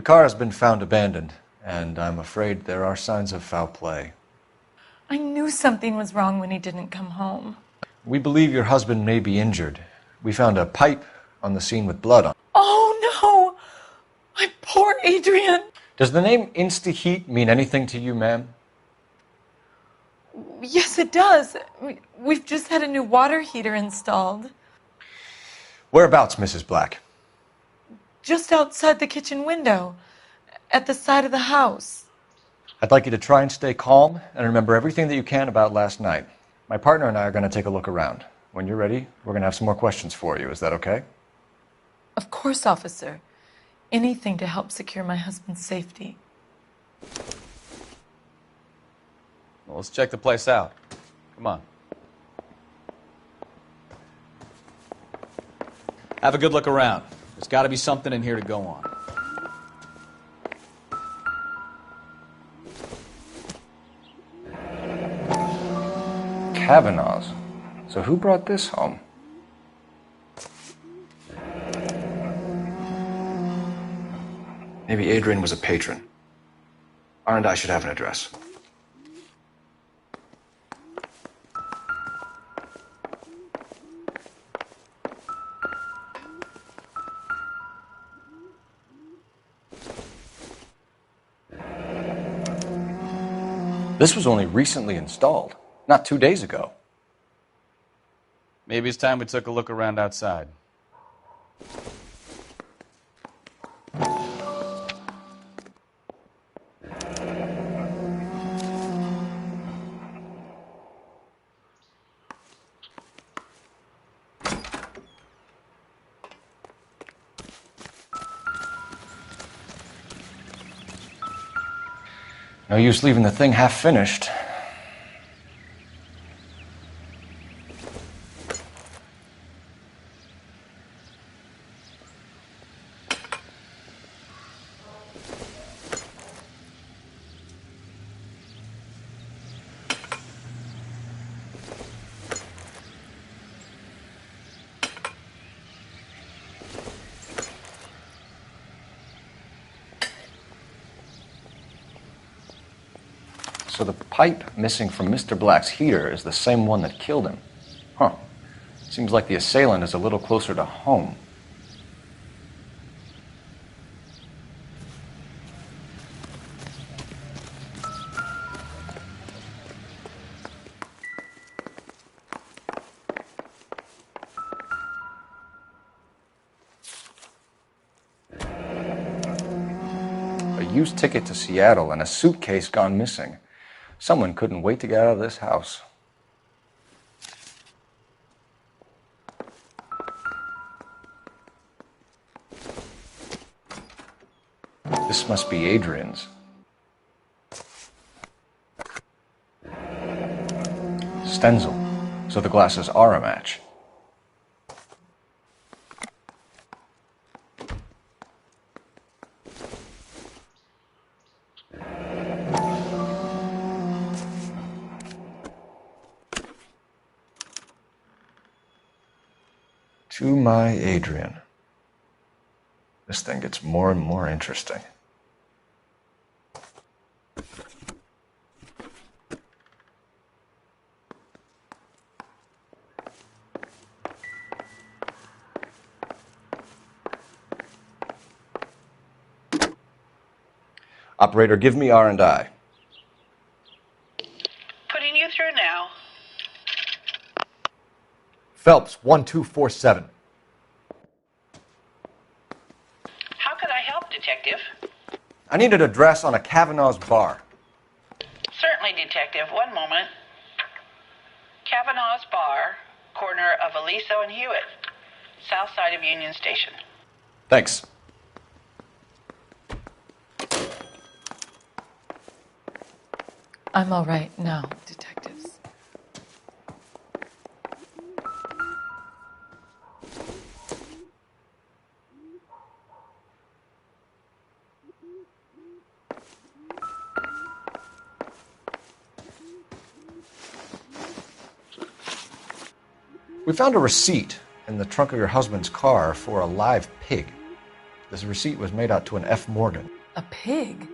car has been found abandoned, and I'm afraid there are signs of foul play. I knew something was wrong when he didn't come home. We believe your husband may be injured. We found a pipe on the scene with blood on it. Oh, no! My poor Adrian! Does the name Insta-Heat mean anything to you, ma'am? Yes, it does. We've just had a new water heater installed. Whereabouts, Mrs. Black? Just outside the kitchen window, at the side of the house. I'd like you to try and stay calm and remember everything that you can about last night. My partner and I are going to take a look around. When you're ready, we're going to have some more questions for you. Is that okay? Of course, officer. Anything to help secure my husband's safety. Well, let's check the place out. Come on. Have a good look around. There's got to be something in here to go on. Kavanaugh's. So who brought this home? Maybe Adrian was a patron. R&I should have an address. This was only recently installed, not 2 days ago. Maybe it's time we took a look around outside. No use leaving the thing half finished. So the pipe missing from Mr. Black's heater is the same one that killed him. Huh. Seems like the assailant is a little closer to home. A used ticket to Seattle and a suitcase gone missing. Someone couldn't wait to get out of this house. This must be Adrian's. Stencil, so the glasses are a match. To my Adrian. This thing gets more and more interesting. Operator, give me R&I. Putting you through now. Phelps, 1247. How could I help, Detective? I need an address on a Kavanaugh's bar. Certainly, Detective. One moment. Kavanaugh's Bar, corner of Aliso and Hewitt, south side of Union Station. Thanks. I'm all right now, detectives. We found a receipt in the trunk of your husband's car for a live pig. This receipt was made out to an F. Morgan. A pig?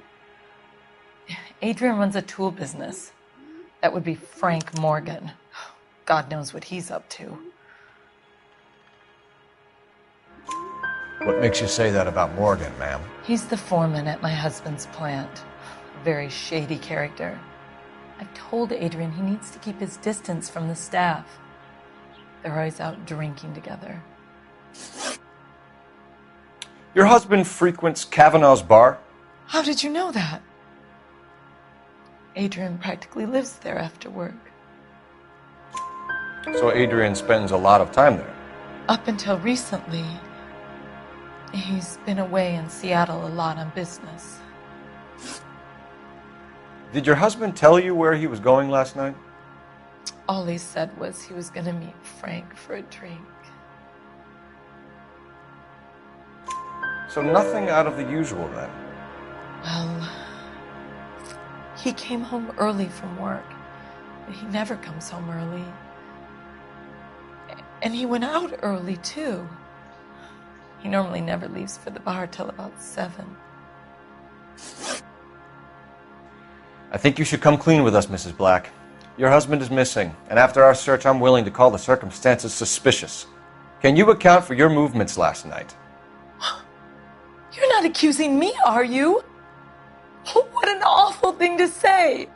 Adrian runs a tool business. That would be Frank Morgan. God knows what he's up to. What makes you say that about Morgan, ma'am? He's the foreman at my husband's plant. A very shady character. I've told Adrian he needs to keep his distance from the staff. They're always out drinking together. Your husband frequents Kavanaugh's bar? How did you know that? Adrian practically lives there after work. So Adrian spends a lot of time there? Up until recently, he's been away in Seattle a lot on business. Did your husband tell you where he was going last night? All he said was he was going to meet Frank for a drink. So nothing out of the usual then? Well, he came home early from work, but he never comes home early. And he went out early, too. He normally never leaves for the bar till about 7. I think you should come clean with us, Mrs. Black. Your husband is missing, and after our search, I'm willing to call the circumstances suspicious. Can you account for your movements last night? You're not accusing me, are you? What an awful thing to say.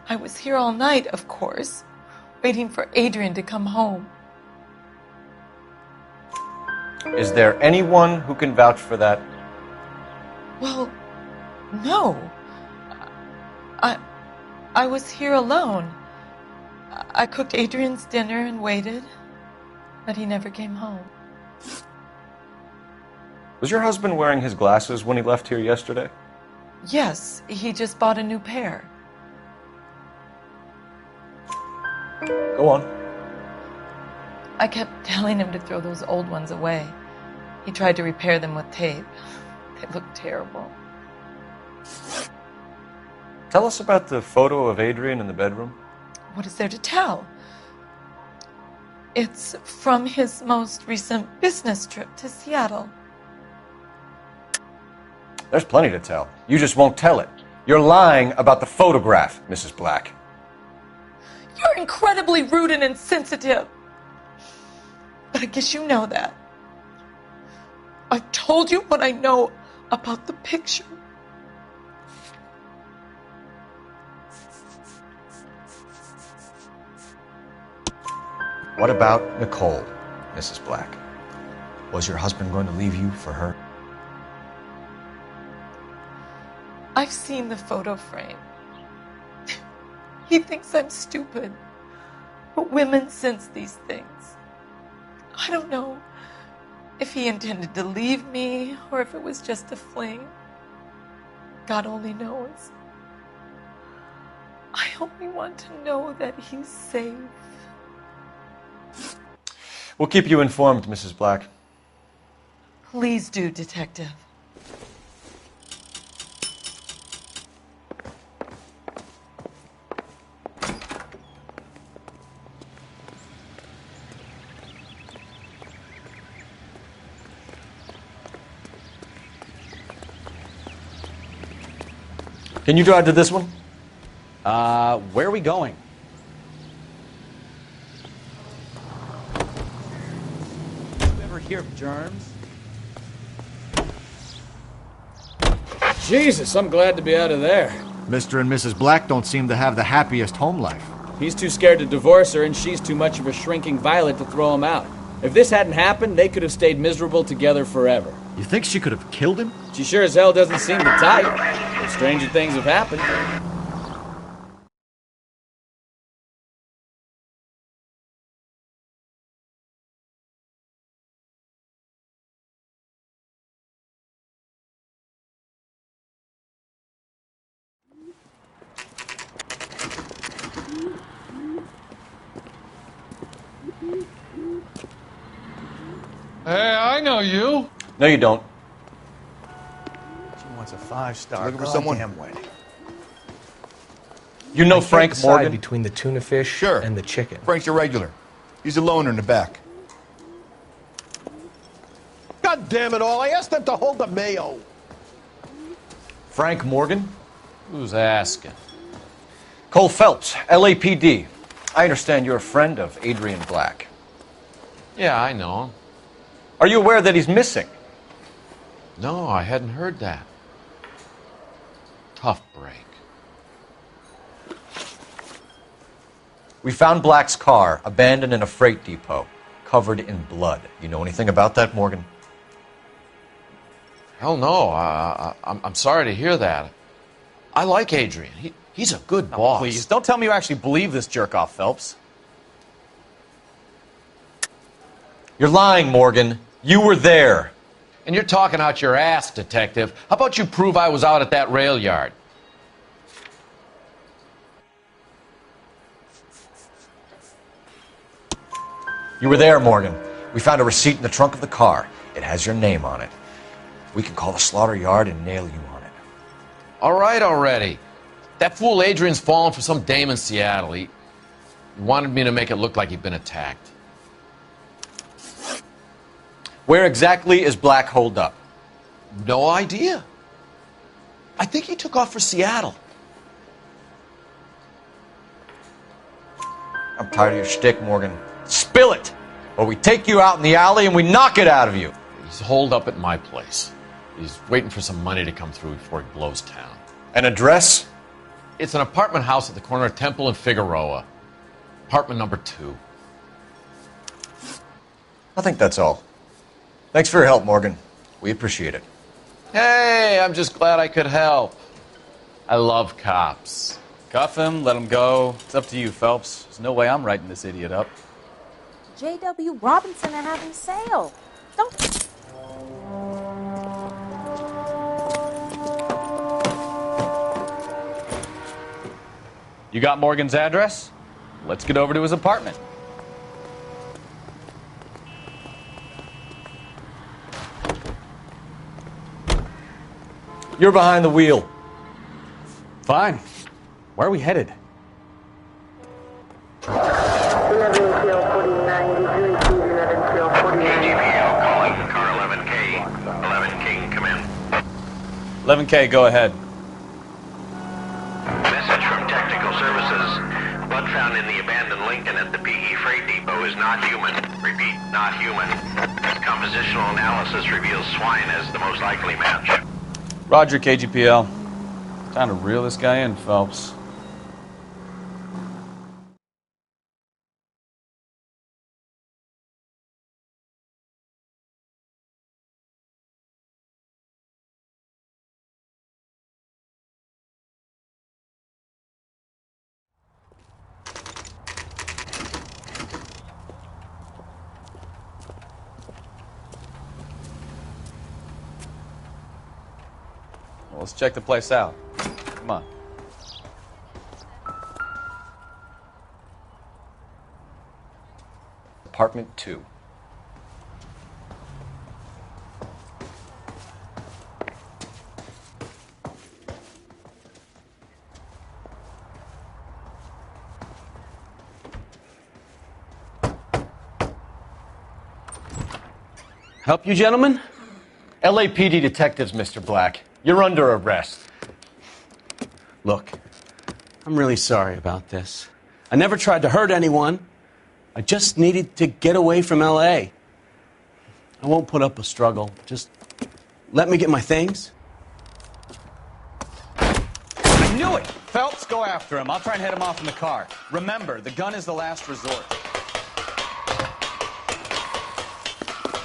I was here all night, of course, waiting for Adrian to come home. Is there anyone who can vouch for that? Well, no. I was here alone. I cooked Adrian's dinner and waited, but he never came home. Was your husband wearing his glasses when he left here yesterday? Yes, he just bought a new pair. Go on. I kept telling him to throw those old ones away. He tried to repair them with tape. They looked terrible. Tell us about the photo of Adrian in the bedroom. What is there to tell? It's from his most recent business trip to Seattle. There's plenty to tell. You just won't tell it. You're lying about the photograph, Mrs. Black. You're incredibly rude and insensitive. But I guess you know that. I told you what I know about the picture. What about Nicole, Mrs. Black? Was your husband going to leave you for her? I've seen the photo frame. He thinks I'm stupid. But women sense these things. I don't know if he intended to leave me or if it was just a fling. God only knows. I only want to know that he's safe. We'll keep you informed, Mrs. Black. Please do, Detective. Can you drive to this one? Where are we going? You ever hear of germs? Jesus, I'm glad to be out of there. Mr. and Mrs. Black don't seem to have the happiest home life. He's too scared to divorce her, and she's too much of a shrinking violet to throw him out. If this hadn't happened, they could have stayed miserable together forever. You think she could have killed him? She sure as hell doesn't seem the type. But stranger things have happened. Hey, I know you. No, you don't. She wants a 5-star. Looking for someone? Goddamn wedding. You know I can't Frank decide Morgan? between the tuna fish Sure. and the chicken. Frank's a regular. He's a loner in the back. God damn it all. I asked them to hold the mayo. Frank Morgan? Who's asking? Cole Phelps, LAPD. I understand you're a friend of Adrian Black. Yeah, I know him. Are you aware that he's missing? No, I hadn't heard that. Tough break. We found Black's car abandoned in a freight depot, covered in blood. You know anything about that, Morgan? Hell no. I'm sorry to hear that. I like Adrian. He's a good boss. Please, don't tell me you actually believe this jerk-off, Phelps. You're lying, Morgan. You were there. And you're talking out your ass, detective. How about you prove I was out at that rail yard? You were there, Morgan. We found a receipt in the trunk of the car. It has your name on it. We can call the slaughter yard and nail you on it. All right already. That fool Adrian's fallen for some dame in Seattle. He wanted me to make it look like he'd been attacked. Where exactly is Black holed up? No idea. I think he took off for Seattle. I'm tired of your shtick, Morgan. Spill it! Or we take you out in the alley and we knock it out of you. He's holed up at my place. He's waiting for some money to come through before he blows town. An address? It's an apartment house at the corner of Temple and Figueroa. Apartment number 2. I think that's all. Thanks for your help, Morgan. We appreciate it. Hey, I'm just glad I could help. I love cops. Cuff him, let him go. It's up to you, Phelps. There's no way I'm writing this idiot up. J.W. Robinson are having sale. Don't... You got Morgan's address? Let's get over to his apartment. You're behind the wheel. Fine. Where are we headed? KGPL calling car 11K. 11K, come in. 11K, go ahead. Message from Technical Services. Blood found in the abandoned Lincoln at the PE Freight Depot is not human. Repeat, not human. Compositional analysis reveals swine as the most likely match. Roger, KGPL. Time to reel this guy in, Phelps. Well, let's check the place out. Come on. Apartment 2. Help you, gentlemen? LAPD detectives, Mr. Black. You're under arrest. Look, I'm really sorry about this. I never tried to hurt anyone. I just needed to get away from L.A. I won't put up a struggle. Just let me get my things. I knew it! Phelps, go after him. I'll try and head him off in the car. Remember, the gun is the last resort.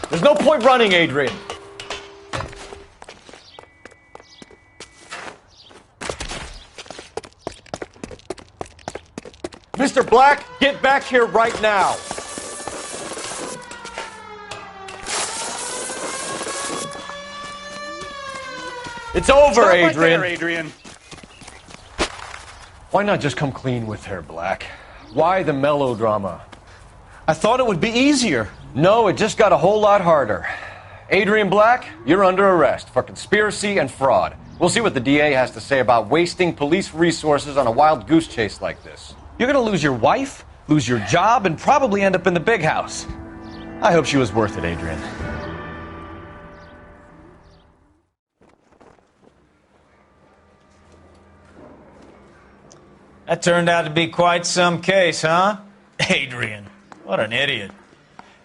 There's no point running, Adrian. Mr. Black, get back here right now. It's over, Stop right Adrian. there, Adrian. Why not just come clean with her, Black? Why the melodrama? I thought it would be easier. No, it just got a whole lot harder. Adrian Black, you're under arrest for conspiracy and fraud. We'll see what the DA has to say about wasting police resources on a wild goose chase like this. You're gonna lose your wife, lose your job, and probably end up in the big house. I hope she was worth it, Adrian. That turned out to be quite some case, huh? Adrian, what an idiot.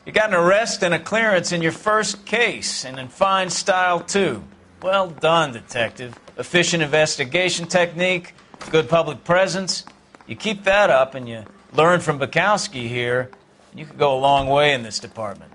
You got an arrest and a clearance in your first case, and in fine style, too. Well done, detective. Efficient investigation technique, good public presence. You keep that up and you learn from Bukowski here, and you could go a long way in this department.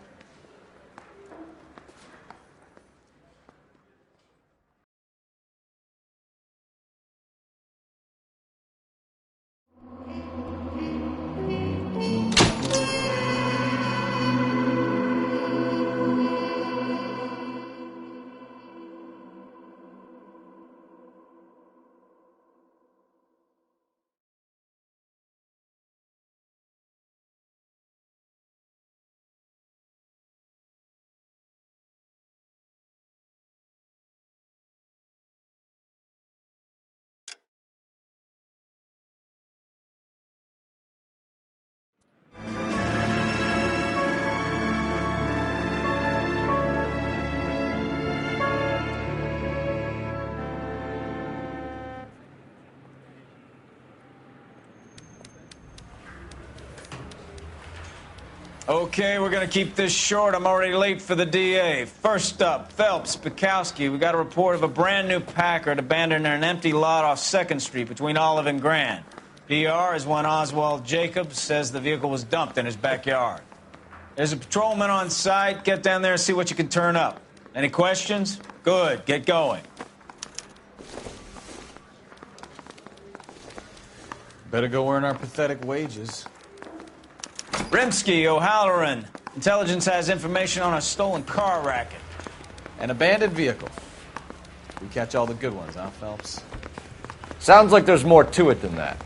Okay, we're gonna keep this short. I'm already late for the DA. First up, Phelps, Bukowski. We got a report of a brand new Packard abandoned in an empty lot off 2nd Street between Olive and Grand. PR is one Oswald Jacobs says the vehicle was dumped in his backyard. There's a patrolman on site. Get down there and see what you can turn up. Any questions? Good, get going. Better go earn our pathetic wages. Rimsky, O'Halloran. Intelligence has information on a stolen car racket. An abandoned vehicle. We catch all the good ones, huh, Phelps? Sounds like there's more to it than that.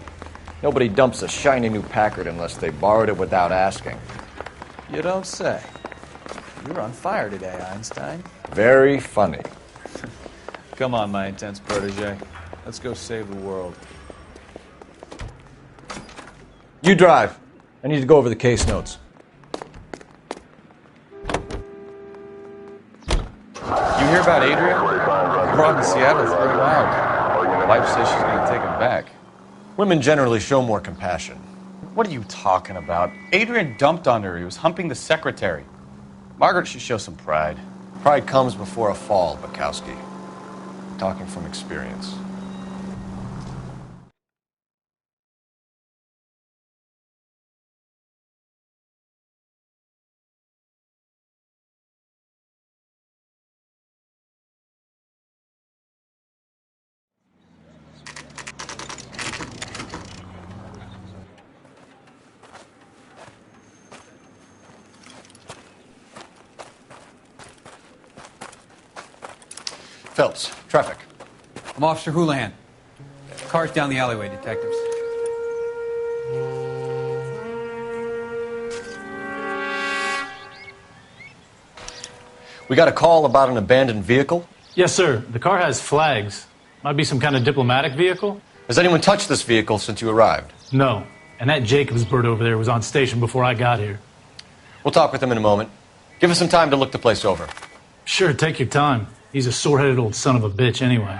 Nobody dumps a shiny new Packard unless they borrowed it without asking. You don't say. You're on fire today, Einstein. Very funny. Come on, my intense protege. Let's go save the world. You drive. I need to go over the case notes. You hear about Adrian? Abroad in Seattle is very loud. Wife says she's going to take him back. Women generally show more compassion. What are you talking about? Adrian dumped on her. He was humping the secretary. Margaret should show some pride. Pride comes before a fall, Bukowski. I'm talking from experience. Phelps, traffic. I'm Officer Houlihan. Car's down the alleyway, detectives. We got a call about an abandoned vehicle? Yes, sir. The car has flags. Might be some kind of diplomatic vehicle. Has anyone touched this vehicle since you arrived? No. And that Jacobs bird over there was on station before I got here. We'll talk with him in a moment. Give us some time to look the place over. Sure, take your time. He's a sore-headed old son of a bitch anyway.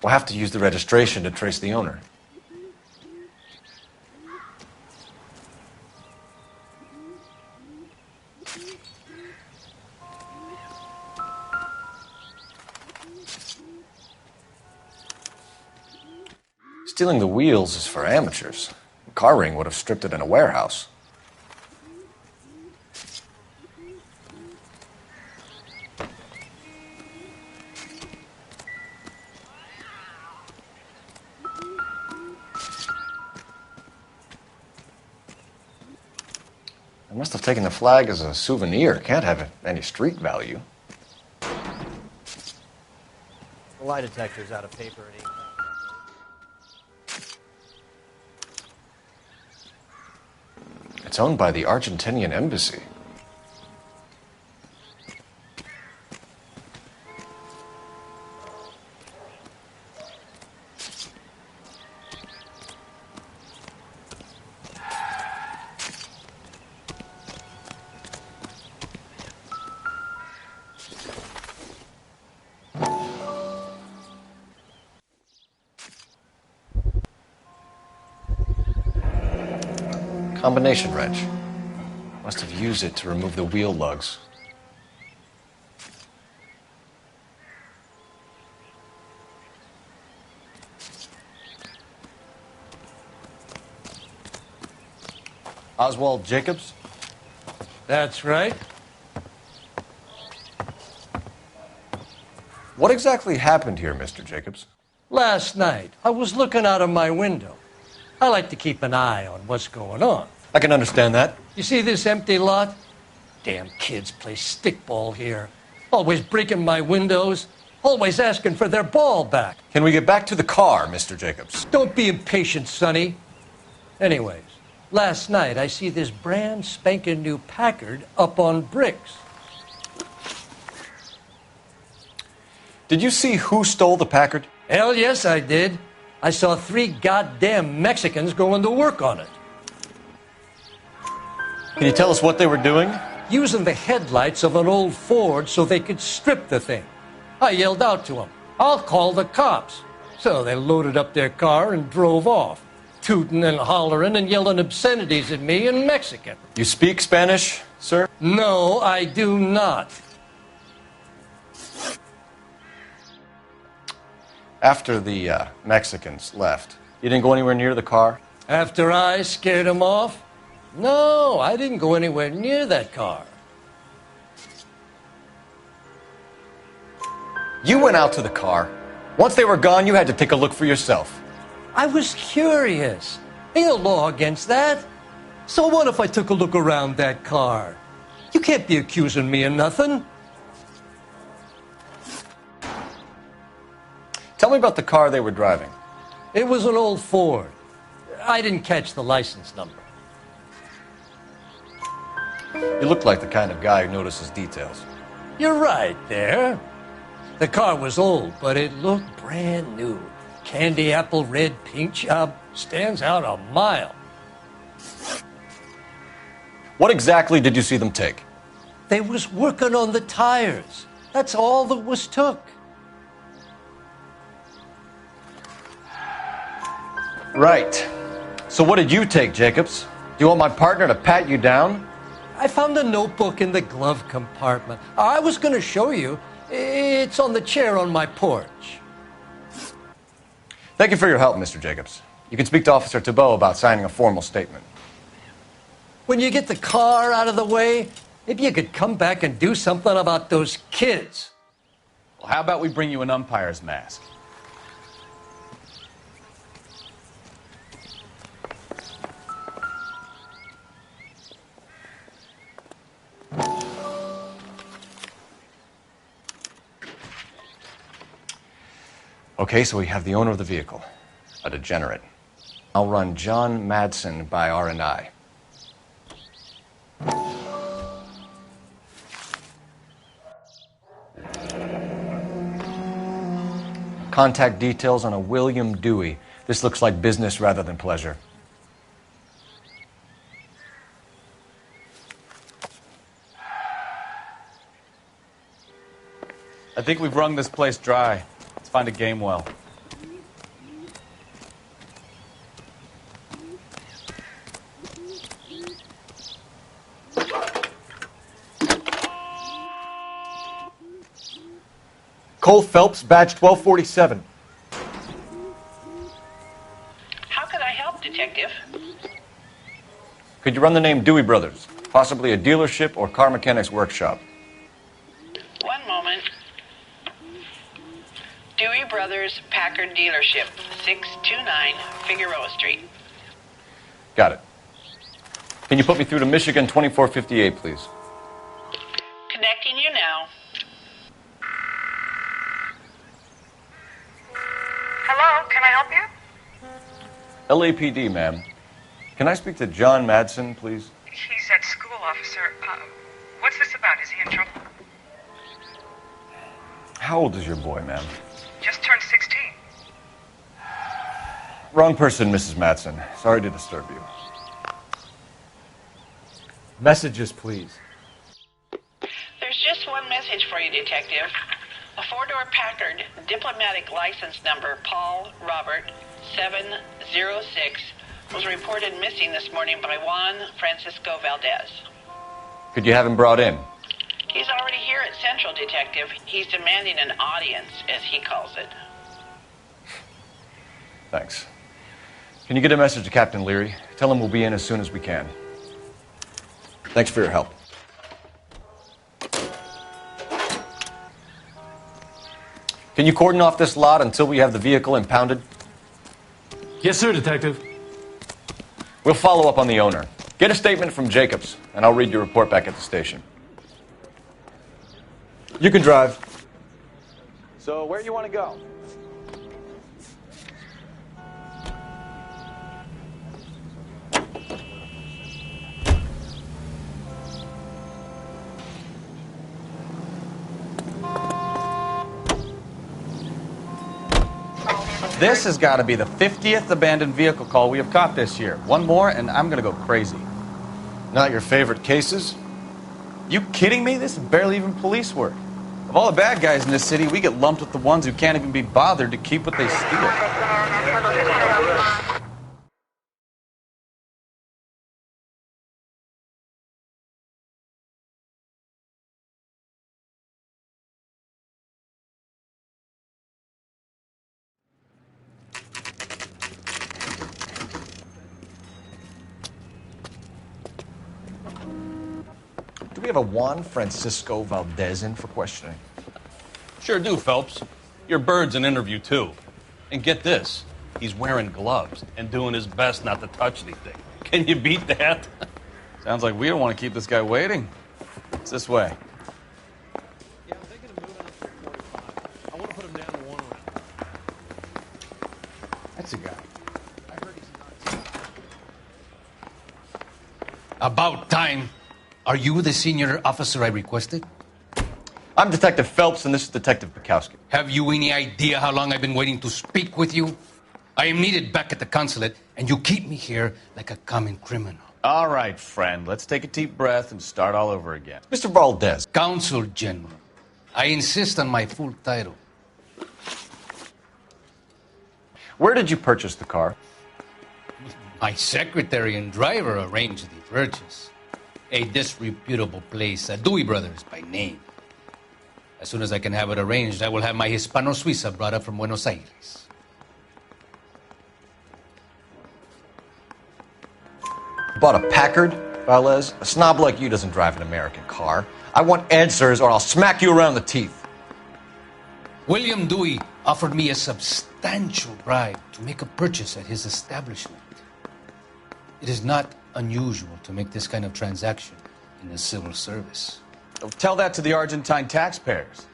We'll have to use the registration to trace the owner. Stealing the wheels is for amateurs. The car ring would have stripped it in a warehouse. I must have taken the flag as a souvenir. Can't have any street value. The lie detector's out of paper and ink. It's owned by the Argentinian embassy. Combination wrench. Must have used it to remove the wheel lugs. Oswald Jacobs? That's right. What exactly happened here, Mr. Jacobs? Last night, I was looking out of my window. I like to keep an eye on what's going on. I can understand that. You see this empty lot? Damn kids play stickball here. Always breaking my windows. Always asking for their ball back. Can we get back to the car, Mr. Jacobs? Don't be impatient, Sonny. Anyways, last night I see this brand spanking new Packard up on bricks. Did you see who stole the Packard? Hell yes, I did. I saw 3 goddamn Mexicans going to work on it. Can you tell us what they were doing? Using the headlights of an old Ford so they could strip the thing. I yelled out to them, "I'll call the cops." So they loaded up their car and drove off, tooting and hollering and yelling obscenities at me in Mexican. You speak Spanish, sir? No, I do not. After the Mexicans left, you didn't go anywhere near the car? After I scared them off? No, I didn't go anywhere near that car. You went out to the car. Once they were gone, you had to take a look for yourself. I was curious. Ain't no law against that. So what if I took a look around that car? You can't be accusing me of nothing. Tell me about the car they were driving. It was an old Ford. I didn't catch the license number. You look like the kind of guy who notices details. You're right there. The car was old, but it looked brand new. Candy apple red paint job stands out a mile. What exactly did you see them take? They was working on the tires. That's all that was took. Right. So what did you take, Jacobs? Do you want my partner to pat you down? I found a notebook in the glove compartment. I was going to show you. It's on the chair on my porch. Thank you for your help, Mr. Jacobs. You can speak to Officer Thibault about signing a formal statement. When you get the car out of the way, maybe you could come back and do something about those kids. Well, how about we bring you an umpire's mask? Okay, so we have the owner of the vehicle, a degenerate. I'll run John Madsen by R&I. Contact details on a William Dewey. This looks like business rather than pleasure. I think we've wrung this place dry. Let's find a game well. Cole Phelps, badge 1247. How can I help, Detective? Could you run the name Dewey Brothers? Possibly a dealership or car mechanics workshop. One moment. Dewey Brothers Packard Dealership, 629 Figueroa Street. Got it. Can you put me through to Michigan 2458, please? Connecting you now. Hello, can I help you? LAPD, ma'am. Can I speak to John Madsen, please? He's at school, officer. What's this about? Is he in trouble? How old is your boy, ma'am? Just turned 16. Wrong person, Mrs. Madsen. Sorry to disturb you. Messages, please. There's just one message for you, Detective. A four-door Packard, diplomatic license number Paul Robert 706 was reported missing this morning by Juan Francisco Valdez. Could you have him brought in? He's already here at Central, Detective. He's demanding an audience, as he calls it. Thanks. Can you get a message to Captain Leary? Tell him we'll be in as soon as we can. Thanks for your help. Can you cordon off this lot until we have the vehicle impounded? Yes, sir, Detective. We'll follow up on the owner. Get a statement from Jacobs, and I'll read your report back at the station. You can drive. So, where do you want to go? This has got to be the 50th abandoned vehicle call we have caught this year. One more, and I'm going to go crazy. Not your favorite cases? You kidding me? This is barely even police work. Of all the bad guys in this city, we get lumped with the ones who can't even be bothered to keep what they steal. Do we have a Juan Francisco Valdez in for questioning? Sure do, Phelps. Your bird's an interview, too. And get this, he's wearing gloves and doing his best not to touch anything. Can you beat that? Sounds like we don't want to keep this guy waiting. It's this way. Yeah, I'm thinking of moving up to 45. I want to put him down to one round. That's a guy. I heard he's nuts. About time. Are you the senior officer I requested? I'm Detective Phelps, and this is Detective Bukowski. Have you any idea how long I've been waiting to speak with you? I am needed back at the consulate, and you keep me here like a common criminal. All right, friend. Let's take a deep breath and start all over again. Mr. Valdez. Consul General. I insist on my full title. Where did you purchase the car? My secretary and driver arranged the purchase. A disreputable place, Dewey Brothers by name. As soon as I can have it arranged, I will have my Hispano Suiza brought up from Buenos Aires. Bought a Packard, Valdez? A snob like you doesn't drive an American car. I want answers or I'll smack you around the teeth. William Dewey offered me a substantial bribe to make a purchase at his establishment. It is not unusual to make this kind of transaction in the civil service. Tell that to the Argentine taxpayers.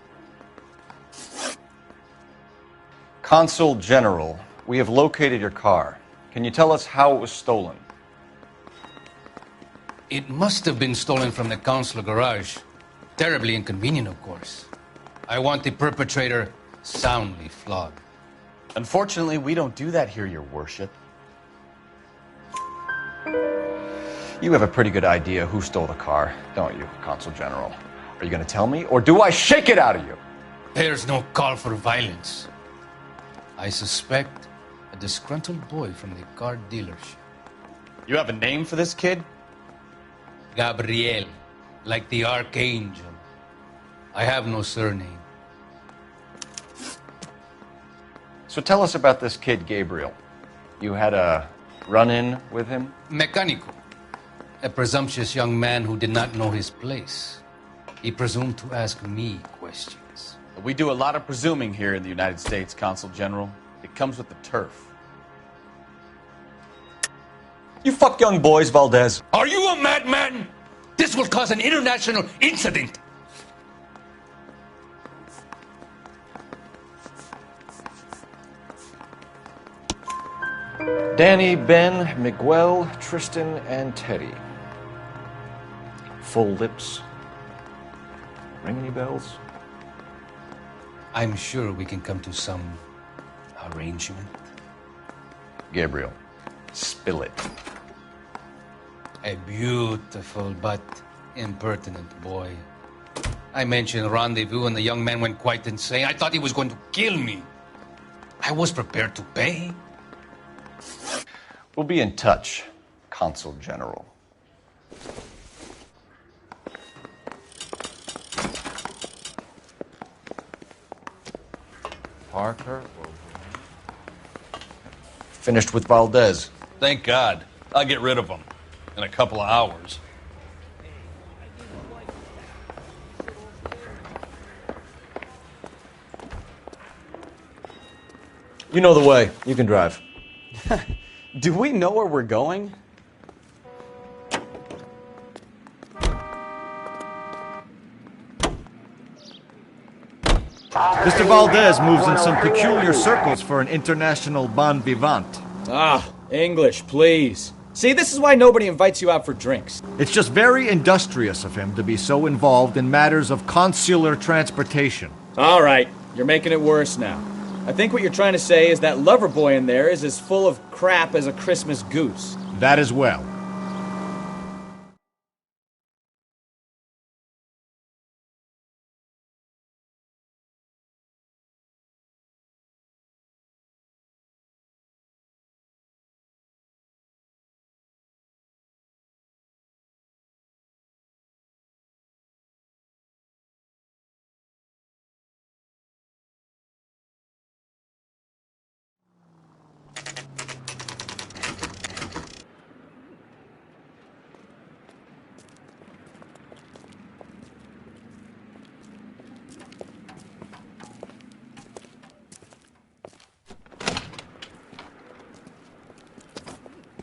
Consul General, we have located your car. Can you tell us how it was stolen? It must have been stolen from the consular garage. Terribly inconvenient, of course. I want the perpetrator soundly flogged. Unfortunately, we don't do that here, Your Worship. You have a pretty good idea who stole the car, don't you, Consul General? Are you going to tell me, or do I shake it out of you? There's no call for violence. I suspect a disgruntled boy from the car dealership. You have a name for this kid? Gabriel, like the archangel. I have no surname. So tell us about this kid, Gabriel. You had a run-in with him? Mecánico. A presumptuous young man who did not know his place. He presumed to ask me questions. We do a lot of presuming here in the United States, Consul General. It comes with the turf. You fuck young boys, Valdez. Are you a madman? This will cause an international incident. Danny, Ben, Miguel, Tristan, and Teddy. Full lips. Ring any bells? I'm sure we can come to some arrangement. Gabriel, spill it. A beautiful but impertinent boy. I mentioned rendezvous and the young man went quite insane. I thought he was going to kill me. I was prepared to pay. We'll be in touch, Consul General. Parker. Finished with Valdez. Thank God. I'll get rid of him in a couple of hours. You know the way. You can drive. Do we know where we're going? Mr. Valdez moves in some peculiar circles for an international bon vivant. Ah, English, please. See, this is why nobody invites you out for drinks. It's just very industrious of him to be so involved in matters of consular transportation. All right, you're making it worse now. I think what you're trying to say is that lover boy in there is as full of crap as a Christmas goose. That as well.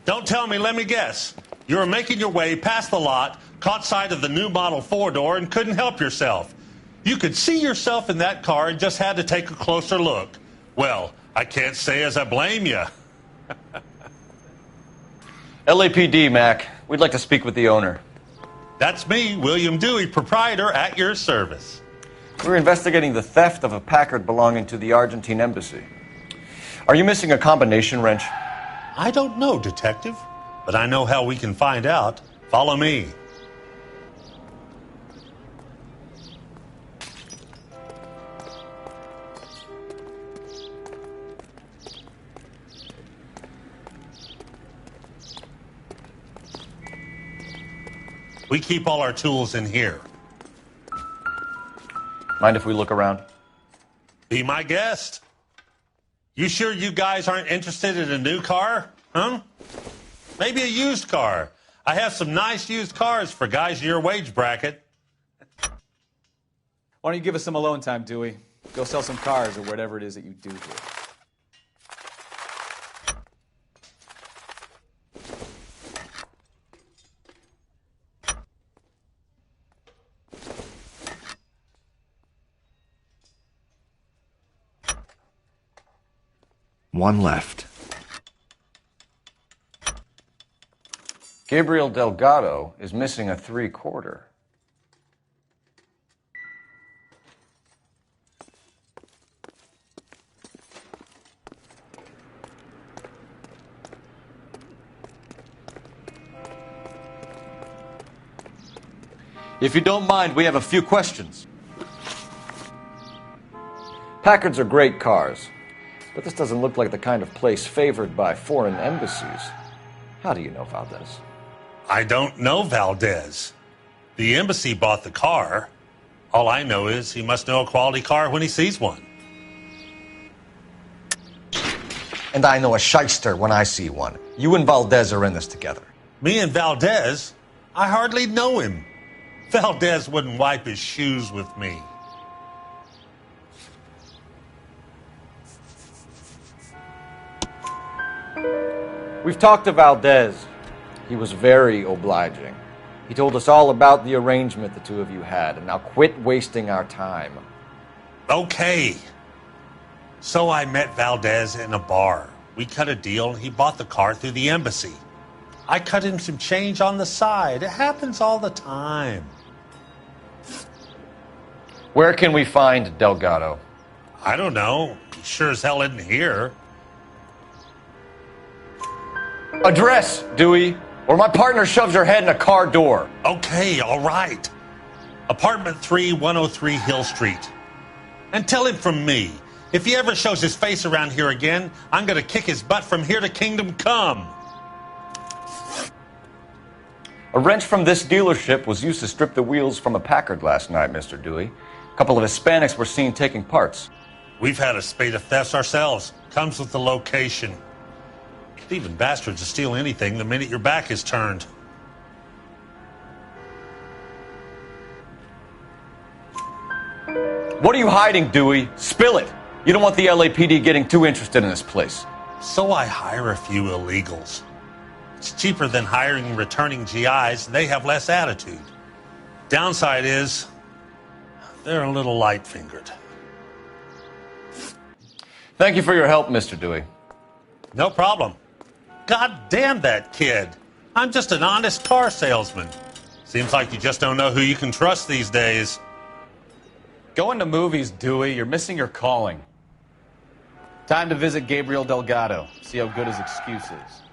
Don't tell me, let me guess. You were making your way past the lot, caught sight of the new model four-door, and couldn't help yourself. You could see yourself in that car and just had to take a closer look. Well, I can't say as I blame you. LAPD, Mac. We'd like to speak with the owner. That's me, William Dewey, proprietor, at your service. We're investigating the theft of a Packard belonging to the Argentine embassy. Are you missing a combination wrench? I don't know, Detective, but I know how we can find out. Follow me. We keep all our tools in here. Mind if we look around? Be my guest. You sure you guys aren't interested in a new car? Huh? Maybe a used car. I have some nice used cars for guys in your wage bracket. Why don't you give us some alone time, Dewey? Go sell some cars or whatever it is that you do here. One left. Gabriel Delgado is missing a 3/4. If you don't mind, we have a few questions. Packards are great cars, but this doesn't look like the kind of place favored by foreign embassies. How do you know Valdez? I don't know Valdez. The embassy bought the car. All I know is he must know a quality car when he sees one. And I know a shyster when I see one. You and Valdez are in this together. Me and Valdez? I hardly know him. Valdez wouldn't wipe his shoes with me. We've talked to Valdez. He was very obliging. He told us all about the arrangement the two of you had, and now quit wasting our time. Okay. So I met Valdez in a bar. We cut a deal, and he bought the car through the embassy. I cut him some change on the side. It happens all the time. Where can we find Delgado? I don't know. He sure as hell isn't here. Address, Dewey, or my partner shoves your head in a car door. Okay, all right. Apartment 3, 103 Hill Street. And tell him from me, if he ever shows his face around here again, I'm going to kick his butt from here to Kingdom Come. A wrench from this dealership was used to strip the wheels from a Packard last night, Mr. Dewey. A couple of Hispanics were seen taking parts. We've had a spate of thefts ourselves. Comes with the location. Thieving bastards will steal anything the minute your back is turned. What are you hiding, Dewey? Spill it. You don't want the LAPD getting too interested in this place. So I hire a few illegals. It's cheaper than hiring returning GIs, and they have less attitude. Downside is, they're a little light-fingered. Thank you for your help, Mr. Dewey. No problem. God damn that kid. I'm just an honest car salesman. Seems like you just don't know who you can trust these days. Going to movies, Dewey. You're missing your calling. Time to visit Gabriel Delgado. See how good his excuse is.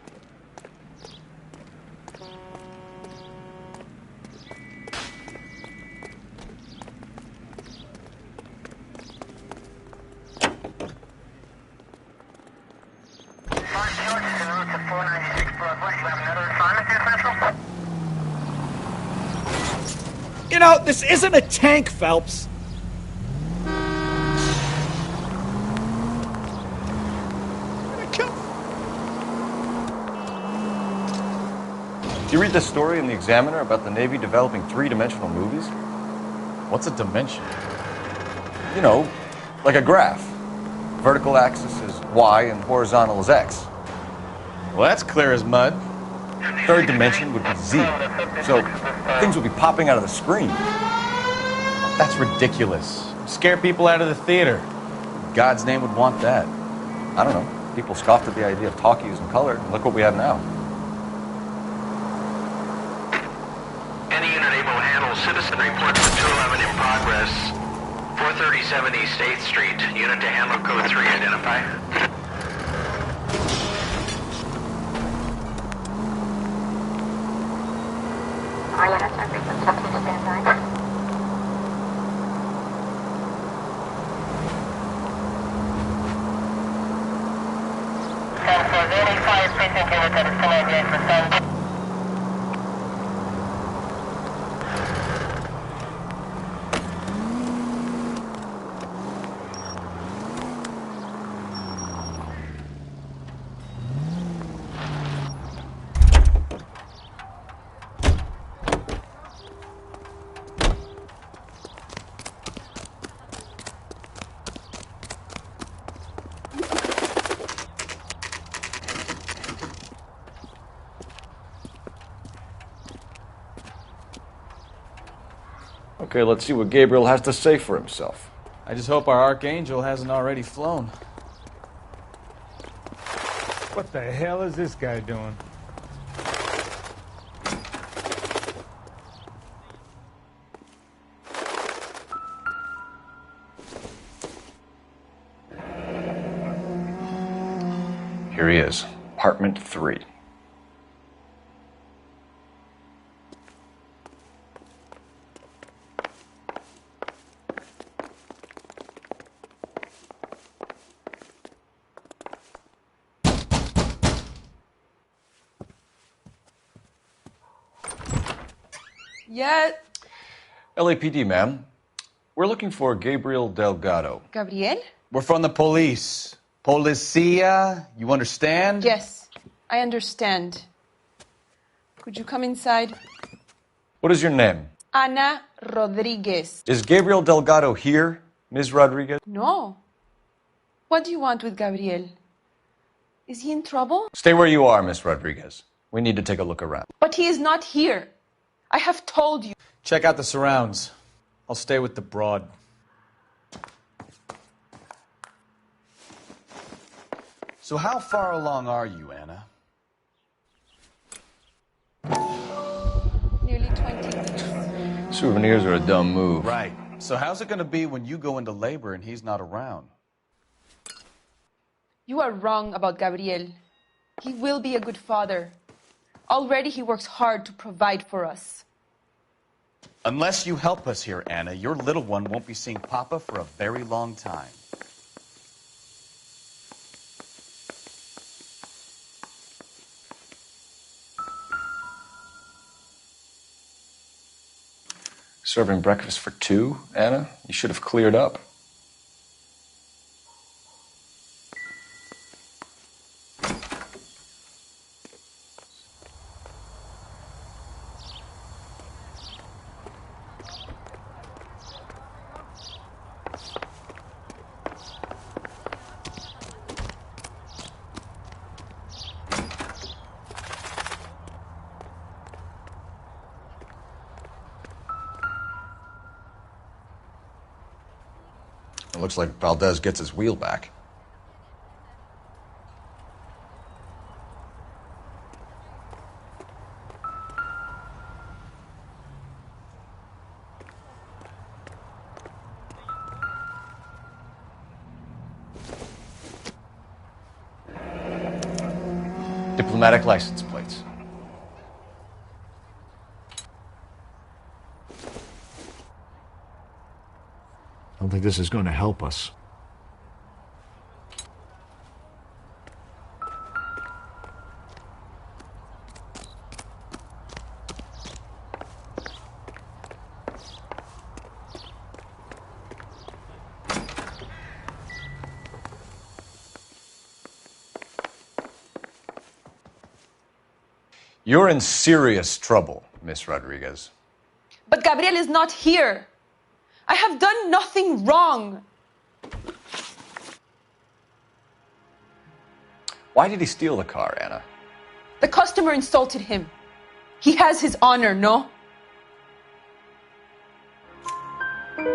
You know, this isn't a tank, Phelps. Did you read the story in the Examiner about the Navy developing three-dimensional movies? What's a dimension? You know, like a graph. Vertical axis is Y and horizontal is X. Well, that's clear as mud. Third dimension would be Z. So things would be popping out of the screen. That's ridiculous. Scare people out of the theater. God's name would want that. I don't know. People scoffed at the idea of talkies and color. Look what we have now. Any unit able to handle citizen report for 211 in progress. 437 East 8th Street. Unit to handle code 3. Identify. Okay, let's see what Gabriel has to say for himself. I just hope our Archangel hasn't already flown. What the hell is this guy doing? Here he is, apartment 3. Yeah. LAPD, ma'am. We're looking for Gabriel Delgado. Gabriel? We're from the police. Policia, you understand? Yes, I understand. Could you come inside? What is your name? Ana Rodriguez. Is Gabriel Delgado here, Ms. Rodriguez? No. What do you want with Gabriel? Is he in trouble? Stay where you are, Ms. Rodriguez. We need to take a look around. But he is not here. I have told you. Check out the surrounds. I'll stay with the broad. So how far along are you, Anna? Nearly 20 weeks. Souvenirs are a dumb move. Right. So how's it going to be when you go into labor and he's not around? You are wrong about Gabriel. He will be a good father. Already he works hard to provide for us. Unless you help us here, Anna, your little one won't be seeing Papa for a very long time. Serving breakfast for two, Anna? You should have cleared up. It looks like Valdez gets his wheel back. Diplomatic license plates. I don't think this is going to help us. You're in serious trouble, Miss Rodriguez. But Gabriel is not here. I have done nothing wrong. Why did he steal the car, Anna? The customer insulted him. He has his honor, no?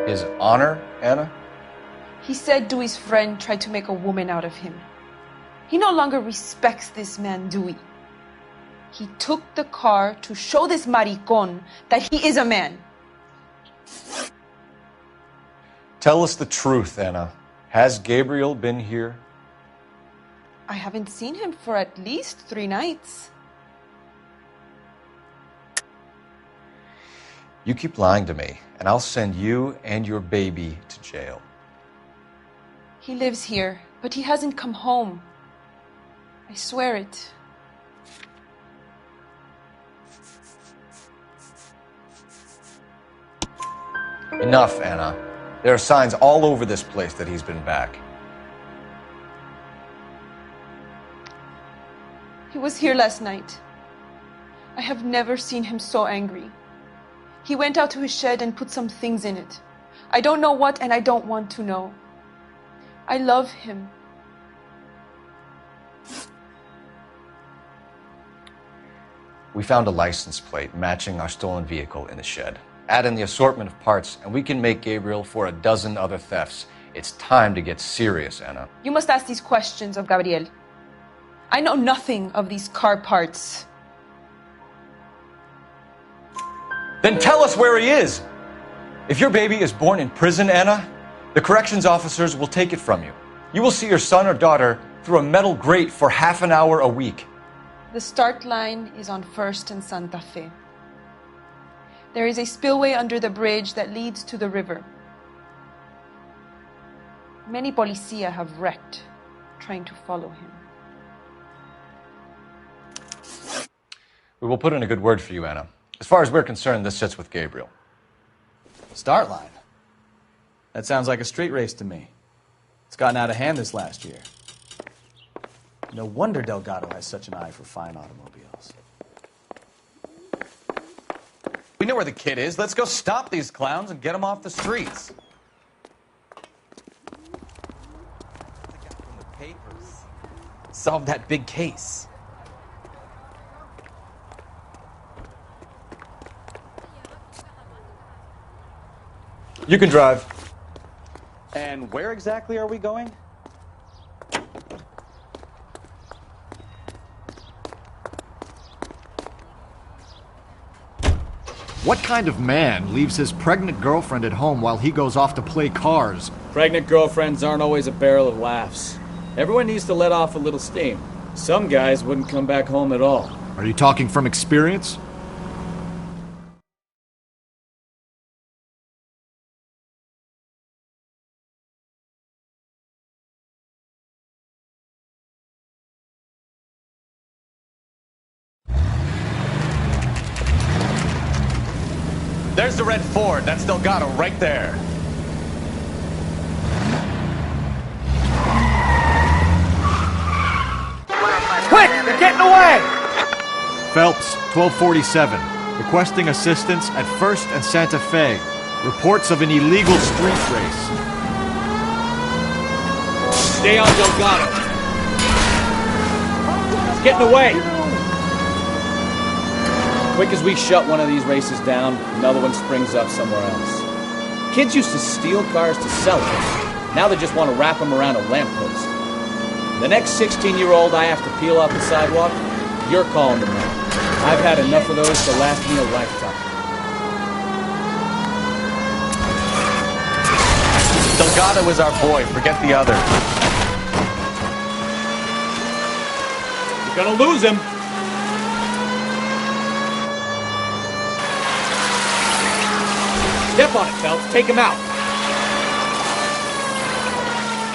His honor, Anna? He said Dewey's friend tried to make a woman out of him. He no longer respects this man, Dewey. He took the car to show this maricón that he is a man. Tell us the truth, Anna. Has Gabriel been here? I haven't seen him for at least 3 nights. You keep lying to me, and I'll send you and your baby to jail. He lives here, but he hasn't come home. I swear it. Enough, Anna. There are signs all over this place that he's been back. He was here last night. I have never seen him so angry. He went out to his shed and put some things in it. I don't know what, and I don't want to know. I love him. We found a license plate matching our stolen vehicle in the shed. Add in the assortment of parts, and we can make Gabriel for a dozen other thefts. It's time to get serious, Anna. You must ask these questions of Gabriel. I know nothing of these car parts. Then tell us where he is! If your baby is born in prison, Anna, the corrections officers will take it from you. You will see your son or daughter through a metal grate for half an hour a week. The start line is on 1st and Santa Fe. There is a spillway under the bridge that leads to the river. Many policia have wrecked trying to follow him. We will put in a good word for you, Anna. As far as we're concerned, this sits with Gabriel. Start line? That sounds like a street race to me. It's gotten out of hand this last year. No wonder Delgado has such an eye for fine automobiles. We know where the kid is. Let's go stop these clowns and get them off the streets. The guy from the papers solved that big case. You can drive. And where exactly are we going? What kind of man leaves his pregnant girlfriend at home while he goes off to play cars? Pregnant girlfriends aren't always a barrel of laughs. Everyone needs to let off a little steam. Some guys wouldn't come back home at all. Are you talking from experience? There's the red Ford. That's Delgado right there. Quick! They're getting away! Phelps, 1247. Requesting assistance at 1st and Santa Fe. Reports of an illegal street race. Stay on Delgado. It's getting away. Quick as we shut one of these races down, another one springs up somewhere else. Kids used to steal cars to sell them. Now they just want to wrap them around a lamppost. The next 16-year-old I have to peel off the sidewalk, you're calling them out. I've had enough of those to last me a lifetime. Delgado is our boy. Forget the others. You're gonna lose him. Step on it, Phelps. Take him out.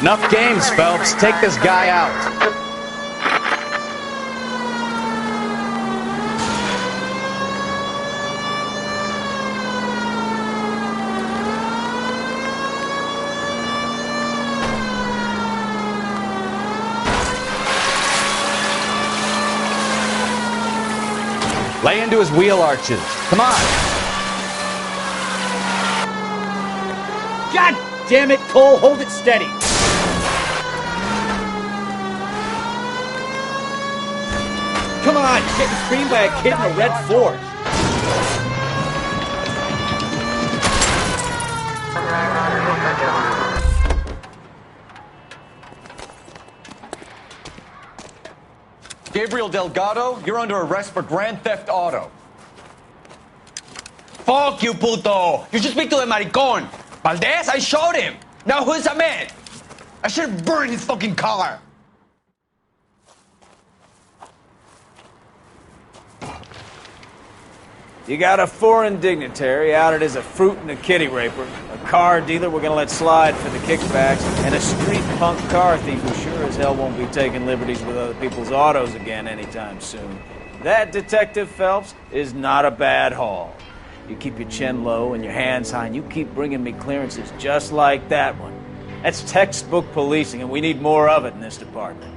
Enough games, Phelps. Take this guy out. Lay into his wheel arches. Come on. God damn it, Cole. Hold it steady. Come on, you're getting screamed by a kid in a red Ford. Gabriel Delgado, you're under arrest for grand theft auto. Fuck you, puto! You should speak to the maricón. Valdez, I showed him. Now who's a man? I should have burned his fucking car. You got a foreign dignitary outed as a fruit and a kitty raper, a car dealer we're gonna let slide for the kickbacks, and a street punk car thief who sure as hell won't be taking liberties with other people's autos again anytime soon. That, Detective Phelps, is not a bad haul. You keep your chin low and your hands high, and you keep bringing me clearances just like that one. That's textbook policing, and we need more of it in this department.